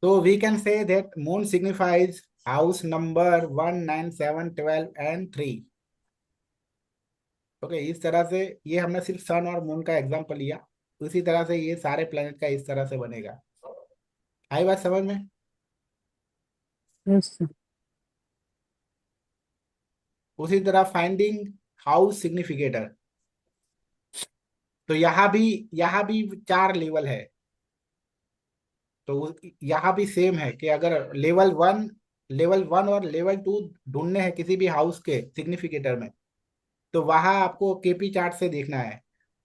तो we can say that moon signifies house number 1, 9, 7, 12 and 3। Okay, इस तरह से ये हमने सिर्फ सन और मून का एग्जांपल लिया। उसी तरह से ये सारे प्लेनेट का इस तरह से बनेगा। आई बात समझ में। यस। उसी तरह फाइंडिंग हाउस सिग्निफिकेटर। तो यहाँ भी 4 लेवल है। तो यहाँ भी सेम है कि अगर लेवल 1 और लेवल 2 ढूंढने हैं किसी भी हाउस के सिग्निफिकेटर में, तो वहां आपको केपी चार्ट से देखना है।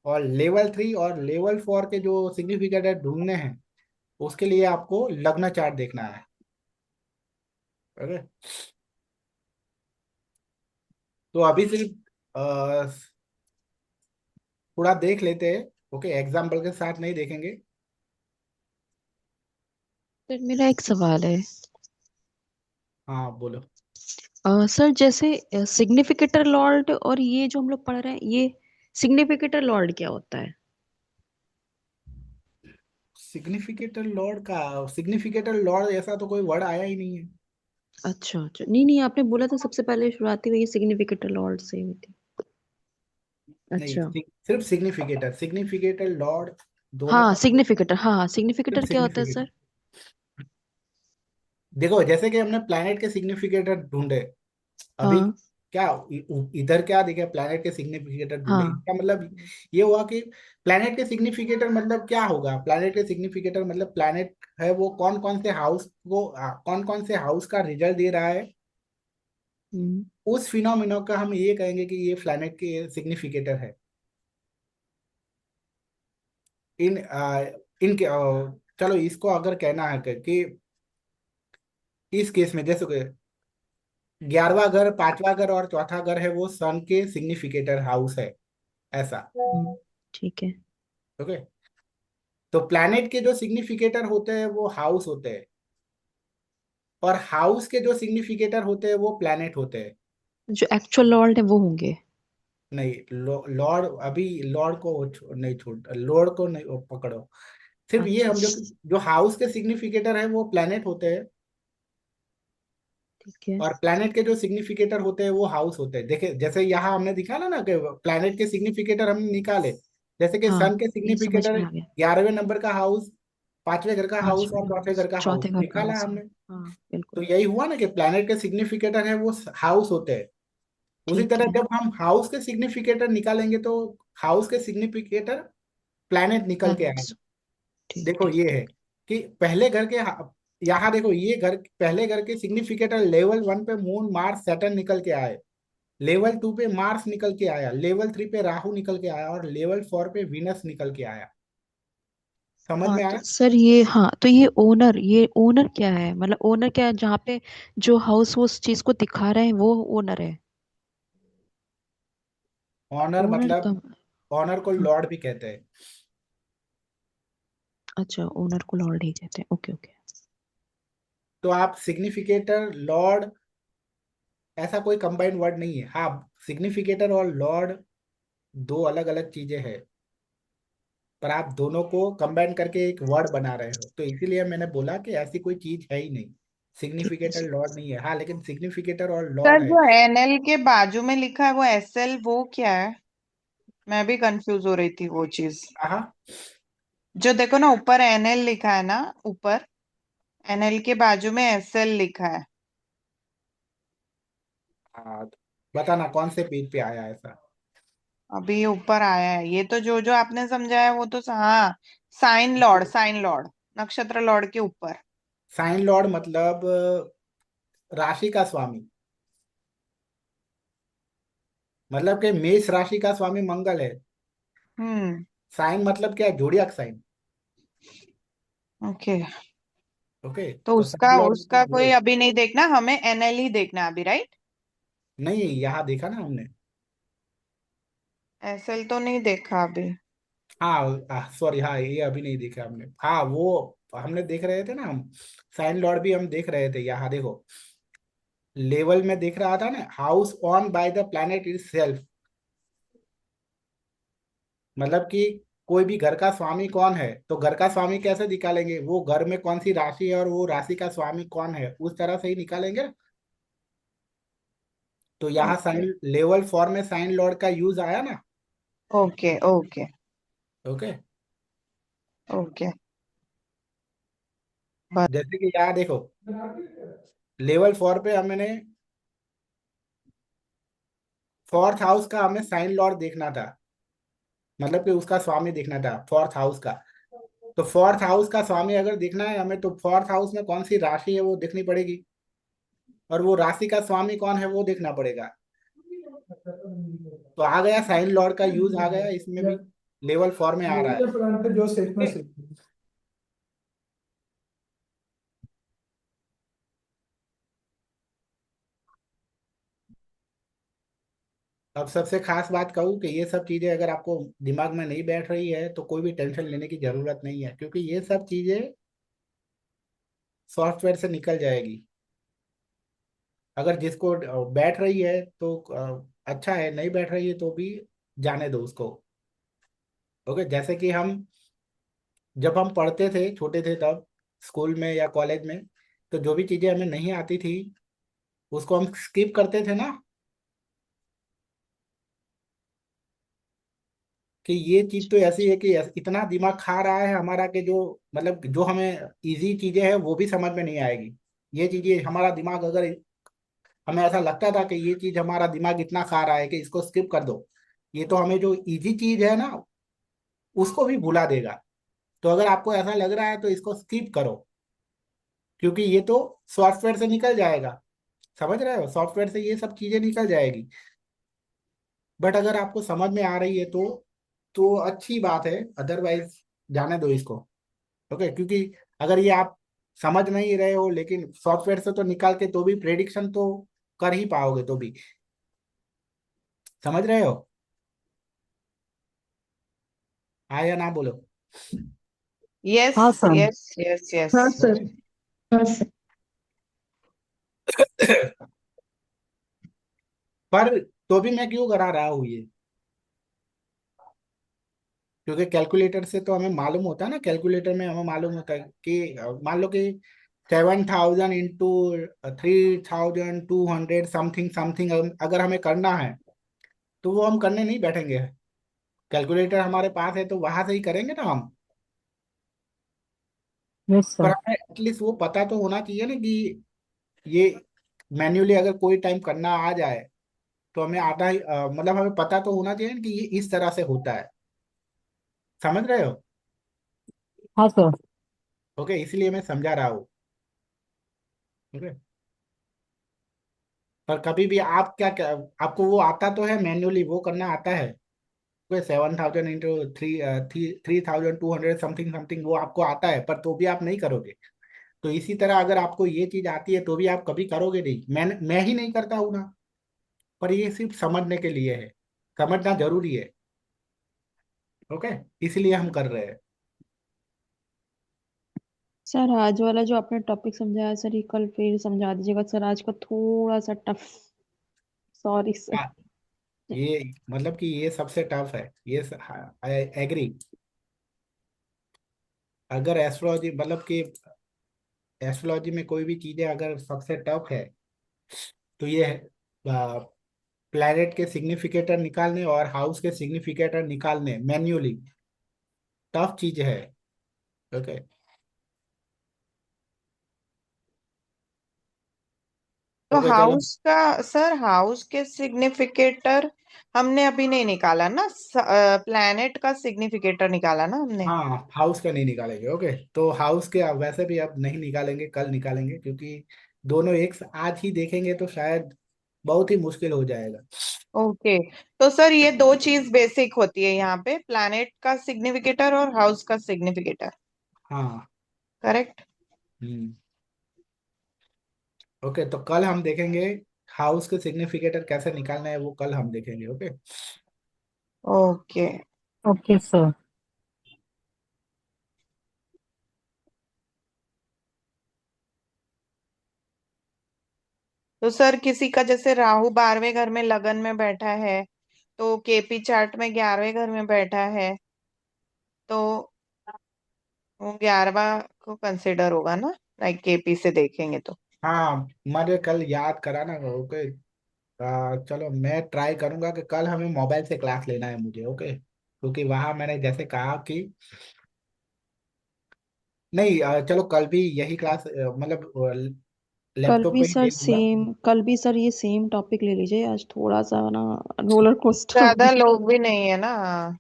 और लेवल 3 और लेवल 4 के जो सिग्निफिकेटर ढूंढने हैं उसके लिए आपको लग्न चार्ट देखना है। ओके, तो अभी सिर्फ थोड़ा देख लेते हैं। ओके, एग्जाम्पल के साथ नहीं देखेंगे। सर मेरा एक सवाल है। हाँ बोलो। सर जैसे सिग्निफिकेटर लॉर्ड और ये जो हम लोग पढ़ रहे हैं, ये सिग्निफिकेटर लॉर्ड क्या होता है? सिग्निफिकेटर लॉर्ड का, सिग्निफिकेटर लॉर्ड ऐसा तो कोई वर्ड आया ही नहीं है। अच्छा अच्छा, नहीं नहीं, आपने बोला था सबसे पहले शुरुआती वही सिग्निफिकेटर लॉर्ड से हुई थी। नहीं, अच्छा। सिर्फ सिग्निफिकेटर, सिग्निफिकेटर लॉर्ड दोनों हाँ का। सिग्निफिकेटर, हाँ सिर्फ सिग्निफिकेटर क्या होता है सिग्निफिकेटर। सर? देखो, जैसे कि हमने प्लैनेट के सिग्निफिकेटर ढूंढे अभी, हाँ क्या इधर क्या दिखे, प्लैनेट के सिग्निफिकेटर ढूंढे, हाँ। इसका मतलब ये हुआ कि प्लैनेट के सिग्निफिकेटर मतलब क्या होगा। प्लैनेट के सिग्निफिकेटर मतलब प्लैनेट है वो कौन कौन से हाउस को, कौन कौन से हाउस का रिजल्ट दे रहा है। हम्म। उस फिनोमिनो का हम ये कहेंगे कि ये प्लैनेट के सिग्निफिकेटर है। इन इनके चलो इसको अगर कहना है कि इस केस में जैसे कि 11वां घर, 5वां घर और चौथा घर है वो सन के सिग्निफिकेटर हाउस है, ऐसा। ठीक है। ओके, तो प्लैनेट के जो सिग्निफिकेटर होते हैं वो हाउस होते हैं, और हाउस के जो सिग्निफिकेटर होते हैं वो प्लैनेट होते हैं। जो एक्चुअल लॉर्ड है वो होंगे। नहीं, लॉर्ड अभी, लॉर्ड को नहीं छोड़, लॉर्ड को नहीं पकड़ो। सिर्फ ये अच्छा हम जो हाउस के सिग्निफिकेटर है वो प्लैनेट होते हैं, ठीक है। और प्लैनेट के जो सिग्निफिकेटर होते हैं वो हाउस होते हैं। देखे जैसे यहाँ हमने दिखाना ना कि प्लैनेट के सिग्निफिकेटर हमने निकाले, जैसे कि हाँ सन के ये समझ सिग्निफिकेटर में आ गया। 11वें नंबर का हाउस, 5वें घर का हाउस और पांचवें चौथे हाउस, घर का हाउस चौथे घर का निकाला हाउस है। हमने। हाँ तो बिल्कुल। यही हुआ ना कि प्लैनेट के सिग्निफिकेटर है वो हाउस होते हैं। उसी ठीक तरह है। जब हम हाउस के सिग्निफिकेटर निकालेंगे तो हाउस के सिग्निफिकेटर प्लैनेट निकल के आएंगे। प्लैनेट्स। ठीक देखो ठीक ये है ठीक। कि पहले घर के यहाँ देखो, ये घर, पहले घर के सिग्निफिकेटर लेवल 1 पे मून मार्स सैटर्न निकल के आए, लेवल 2 पे मार्स निकल के आया, लेवल 3 पे राहु निकल के आया, और लेवल 4 पे वीनस निकल के आया। समझ हाँ में तो आया। सर ये, हाँ तो ये ओनर क्या है, मतलब ओनर क्या है जहाँ पे जो हाउस वो उस चीज को दिखा रहे हैं वो ओनर है? ऑनर ओनर का। मतलब, ऑनर को हाँ। लॉर्ड भी कहते हैं। अच्छा, ओनर को लॉर्ड ही कहते हैं, ओके ओके। तो आप सिग्निफिकेटर लॉर्ड, ऐसा कोई कंबाइंड वर्ड नहीं है। हाँ, सिग्निफिकेटर और लॉर्ड दो अलग अलग चीजें हैं, पर आप दोनों को कंबाइन करके एक वर्ड बना रहे हो, तो इसीलिए मैंने बोला कि ऐसी कोई चीज है ही नहीं। ठीक है सिग्निफिकेटर सर। लॉर्ड नहीं है, हाँ, लेकिन सिग्निफिकेटर और सर लॉर्ड है। जो एनएल के बाजू में लिखा है वो एसएल, वो क्या है? मैं भी कंफ्यूज हो रही थी वो चीज। हाँ जो देखो ना, ऊपर एनएल लिखा है ना, ऊपर एनएल के बाजू में एसएल लिखा है। हाँ, बताना कौन से पेज पे आया ऐसा। अभी ऊपर आया है ये तो, जो जो आपने समझाया वो तो हाँ। साइन लॉर्ड, साइन लॉर्ड, नक्षत्र लॉर्ड के ऊपर। साइन लॉर्ड मतलब राशि का स्वामी, मतलब कि मेष राशि का स्वामी मंगल है। हम्म। साइन मतलब क्या है, जोडियक साइन। ओके। ओके, तो तो उसका साइन लॉर्ड उसका मतलब वो। कोई अभी नहीं देखना, हमें एनएल ही देखना है अभी, राइट? नहीं, यहाँ देखा ना हमने। एसएल तो नहीं देखा अभी। हाँ सॉरी, हाँ ये अभी नहीं देखा हमने। हाँ वो हमने देख रहे थे ना हम, साइन लॉर्ड भी हम देख रहे थे। यहाँ देखो, लेवल में देख रहा था ना, house on by the planet it self, मतलब कि कोई भी घर का स्वामी कौन है, तो घर का स्वामी कैसे निकालेंगे, वो घर में कौन सी राशि है और वो राशि का स्वामी कौन है, उस तरह से ही निकालेंगे ना। तो यहाँ ओके साइन लेवल 4 में साइन लॉर्ड का यूज आया ना। Okay okay okay, okay. जैसे कि यहाँ देखो, लेवल 4 पे हमने फोर्थ हाउस का हमें साइन लॉर्ड देखना था, मतलब कि उसका स्वामी देखना था फोर्थ हाउस का। तो फोर्थ हाउस का स्वामी अगर देखना है हमें, तो फोर्थ हाउस में कौन सी राशि है वो देखनी पड़ेगी, और वो राशि का स्वामी कौन है वो देखना पड़ेगा। तो आ गया, साइन लॉर्ड का यूज आ गया इसमें भी, लेवल 4 में आ रहा है। ओके, अब सबसे खास बात कहूँ कि ये सब चीजें अगर आपको दिमाग में नहीं बैठ रही है तो कोई भी टेंशन लेने की जरूरत नहीं है, क्योंकि ये सब चीजें सॉफ्टवेयर से निकल जाएगी। अगर जिसको बैठ रही है तो अच्छा है, नहीं बैठ रही है तो भी जाने दो उसको। ओके, जैसे कि हम जब हम पढ़ते थे, छोटे थे तब, स्कूल में या कॉलेज में, तो जो भी चीजें हमें नहीं आती थी उसको हम स्किप करते थे ना, कि ये चीज तो ऐसी है कि इतना दिमाग खा रहा है हमारा कि जो मतलब जो हमें इजी चीजें हैं वो भी समझ में नहीं आएगी। ये चीजें हमारा दिमाग अगर, हमें ऐसा लगता था कि ये चीज हमारा दिमाग इतना खा रहा है कि इसको स्किप कर दो, ये तो हमें जो इजी चीज है ना उसको भी भुला देगा। तो अगर आपको ऐसा लग रहा है तो इसको स्किप करो, क्योंकि ये तो सॉफ्टवेयर से निकल जाएगा। समझ रहे हो, सॉफ्टवेयर से ये सब चीजें निकल जाएगी। बट अगर आपको समझ में आ रही है तो अच्छी बात है, अदरवाइज जाने दो इसको। ओके, क्योंकि अगर ये आप समझ नहीं रहे हो लेकिन सॉफ्टवेयर से तो निकाल के तो भी प्रेडिक्शन तो कर ही पाओगे तो भी। समझ रहे हो? हाँ या ना बोलो। यस हाँ सर। Yes yes yes. हाँ सर। हाँ सर। पर तो भी मैं क्यों करा रहा हूँ ये? क्योंकि कैलकुलेटर से तो हमें मालूम होता है ना, कैलकुलेटर में हमें मालूम होता है कि मान लो कि 7,000 इंटू 3,200 समथिंग समथिंग अगर हमें करना है तो वो हम करने नहीं बैठेंगे। कैलकुलेटर हमारे पास है तो वहां से ही करेंगे ना हम। यस पर सर। हमें एटलीस्ट वो पता तो होना चाहिए ना कि ये मैन्युअली अगर कोई टाइम करना आ जाए तो हमें आता ही मतलब हमें पता तो होना चाहिए ना कि ये इस तरह से होता है। समझ रहे हो? हाँ सर। ओके, इसलिए मैं समझा रहा हूँ। ओके, पर कभी भी आप क्या आपको वो आता तो है, मैन्युअली वो करना आता है। Okay, 7,000 into three 3,200 something something वो आपको आता है, पर तो भी आप नहीं करोगे। तो इसी तरह अगर आपको ये चीज आती है तो भी आप कभी करोगे नहीं। मैं ही नहीं करता हूँ ना। पर ये सिर्फ समझने के लिए है, समझना जरूरी है। ओके, इसलिए हम कर रहे हैं। सर आज वाला जो आपने टॉपिक समझाया सर, ये कल फिर समझा दीजिएगा सर, आज का थोड़ा सा टफ। Sorry sir. हाँ, ये मतलब कि ये सबसे टफ है, ये आई एग्री। अगर एस्ट्रोलॉजी मतलब कि एस्ट्रोलॉजी में कोई भी चीजें अगर सबसे टफ है तो ये है, प्लैनेट के सिग्निफिकेटर निकालने और हाउस के सिग्निफिकेटर निकालने मैन्युअली टफ चीज है। ओके, तो ओके चलो। हाउस का, सर हाउस के सिग्निफिकेटर हमने अभी नहीं निकाला ना, प्लैनेट का सिग्निफिकेटर निकाला ना हमने। हाँ, हाउस का नहीं निकालेंगे। ओके, तो हाउस के अब वैसे भी अब नहीं निकालेंगे, कल निकालेंगे, क्योंकि दोनों एक आज ही देखेंगे तो शायद बहुत ही मुश्किल हो जाएगा। ओके, तो सर ये दो चीज बेसिक होती है यहाँ पे, प्लैनेट का सिग्निफिकेटर और हाउस का सिग्निफिकेटर। हाँ। करेक्ट। हम्म। ओके, तो कल हम देखेंगे हाउस के सिग्निफिकेटर कैसे निकालना है, वो कल हम देखेंगे। ओके। Okay, okay sir. तो सर किसी का जैसे राहु 12वें घर में लगन में बैठा है, तो केपी चार्ट में 11वें घर में बैठा है, तो वो 11वां को कंसिडर होगा ना, लाइक केपी से देखेंगे तो। हाँ, मैंने कल याद करा ना। ओके, चलो मैं ट्राई करूंगा कि कल हमें मोबाइल से क्लास लेना है मुझे। ओके, क्योंकि वहां मैंने जैसे कहा कि नहीं, चलो कल भी यही क्लास मतलब कल लैपटॉप भी पे ही सर ले लूंगा। सेम, कल भी सर ये सेम टॉपिक ले लीजिए, आज थोड़ा सा ना रोलर कोस्टर ज्यादा भी। लोग भी नहीं है ना।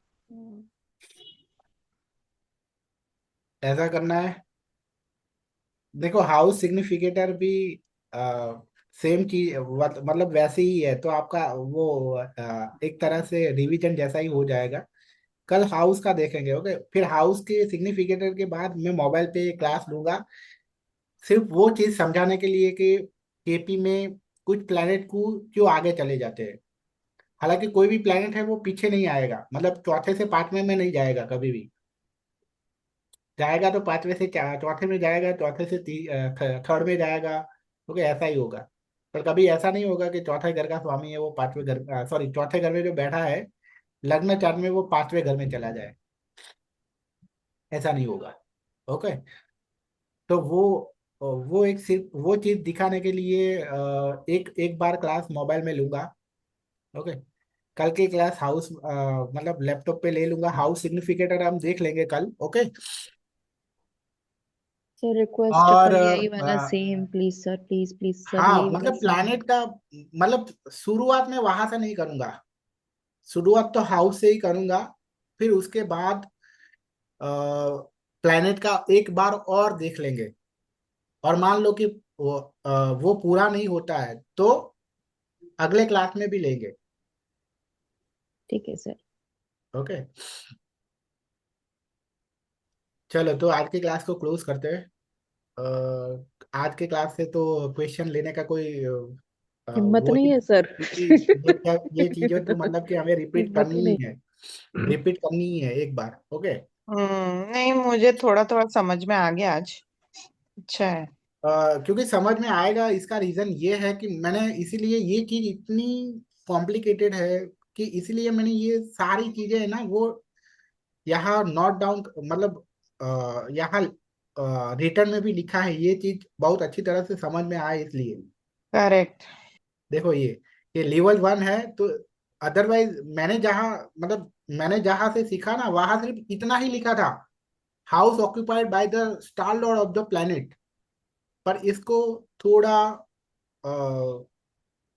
ऐसा करना है। देखो, हाउस सिग्निफिकेटर भी सेम चीज मतलब वैसे ही है, तो आपका वो एक तरह से रिवीजन जैसा ही हो जाएगा। कल हाउस का देखेंगे। ओके, फिर हाउस के सिग्निफिकेटर के बाद मैं मोबाइल पे क्लास लूंगा, सिर्फ वो चीज समझाने के लिए कि केपी में कुछ प्लैनेट को क्यों आगे चले जाते हैं। हालांकि कोई भी प्लेनेट है वो पीछे नहीं आएगा, मतलब चौथे से पांचवें में नहीं जाएगा कभी भी। जाएगा तो पांचवें से चौथे में जाएगा, चौथे से थर्ड में जाएगा। ओके, ऐसा ही होगा। पर कभी ऐसा नहीं होगा कि चौथे घर का स्वामी है वो पांचवें घर, सॉरी, चौथे घर में जो बैठा है लग्न चार्ट में, वो पांचवें घर में चला जाए। ऐसा नहीं होगा। ओके। तो वो एक सिर्फ वो चीज दिखाने के लिए एक एक बार क्लास मोबाइल में लूंगा। ओके। कल की क्लास हाउस, मतलब लैपटॉप पे ले लूंगा, हाउस सिग्निफिकेटर हम देख लेंगे कल। ओके। सर रिक्वेस्ट और कल यही वाला same, please sir, please please sir, हाँ, यही वाला मतलब सेम। प्लैनेट का, मतलब शुरुआत में वहां से नहीं करूंगा। शुरुआत तो हाउस से ही करूंगा। फिर उसके बाद प्लैनेट का एक बार और देख लेंगे। और मान लो कि वो पूरा नहीं होता है तो अगले क्लास में भी लेंगे। ठीक है सर। ओके। चलो, तो आज की क्लास को क्लोज करते हैं। आज के क्लास से तो क्वेश्चन लेने का कोई हिम्मत वो ही, नहीं है सर। क्योंकि ये चीजें तो मतलब कि हमें रिपीट हिम्मत ही करनी ही नहीं। है। रिपीट करनी ही है एक बार। ओके। नहीं, मुझे थोड़ा थोड़ा समझ में आ गया आज। अच्छा है। क्योंकि समझ में आएगा, इसका रीजन ये है कि मैंने इसीलिए ये चीज इतनी कॉम्प्लिकेटेड है कि इसीलिए मैंने ये सारी चीजें है ना वो यहाँ नोट डाउन, मतलब यहाँ रिटर्न में भी लिखा है, ये चीज बहुत अच्छी तरह से समझ में आए इसलिए। करेक्ट। देखो, ये लेवल वन है तो अदरवाइज मैंने जहां से सीखा ना वहां सिर्फ इतना ही लिखा था, house occupied by the star Lord of the planet. पर इसको थोड़ा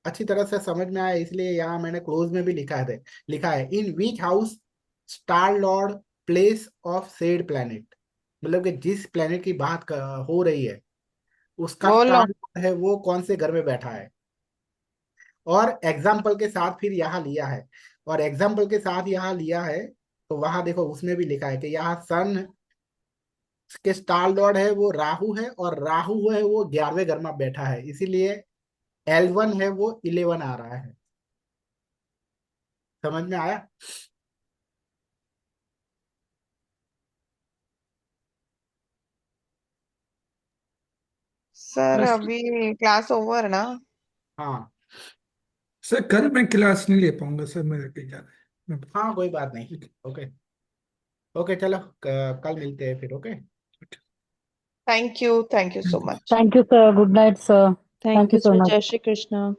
अच्छी तरह से समझ में आया, इसलिए यहाँ मैंने क्लोज में भी लिखा है in which house star lord place of said planet. मतलब कि जिस प्लेनेट की बात हो रही है उसका बोलो। स्टार लॉर्ड है वो कौन से घर में बैठा है। और एग्जाम्पल के साथ फिर यहाँ लिया है। और एग्जाम्पल के साथ यहाँ लिया है तो वहां देखो उसमें भी लिखा है कि यहाँ सन के स्टार लॉर्ड है वो राहु है, और राहु है वो 11वें घर में बैठा है, इसीलिए L1 है वो 11 आ रहा है। समझ में आया? सर बस अभी क्लास ओवर ना? हाँ। सर कल मैं क्लास नहीं ले पाऊंगा सर, मेरा कहीं जाना है। हाँ, कोई बात नहीं। ठीक ओके। ओके, चलो, कल मिलते हैं फिर। ओके। थैंक यू सो है। Much. thank you, sir. Good night, sir. Thank thank you you so sir, much. जय श्री कृष्णा।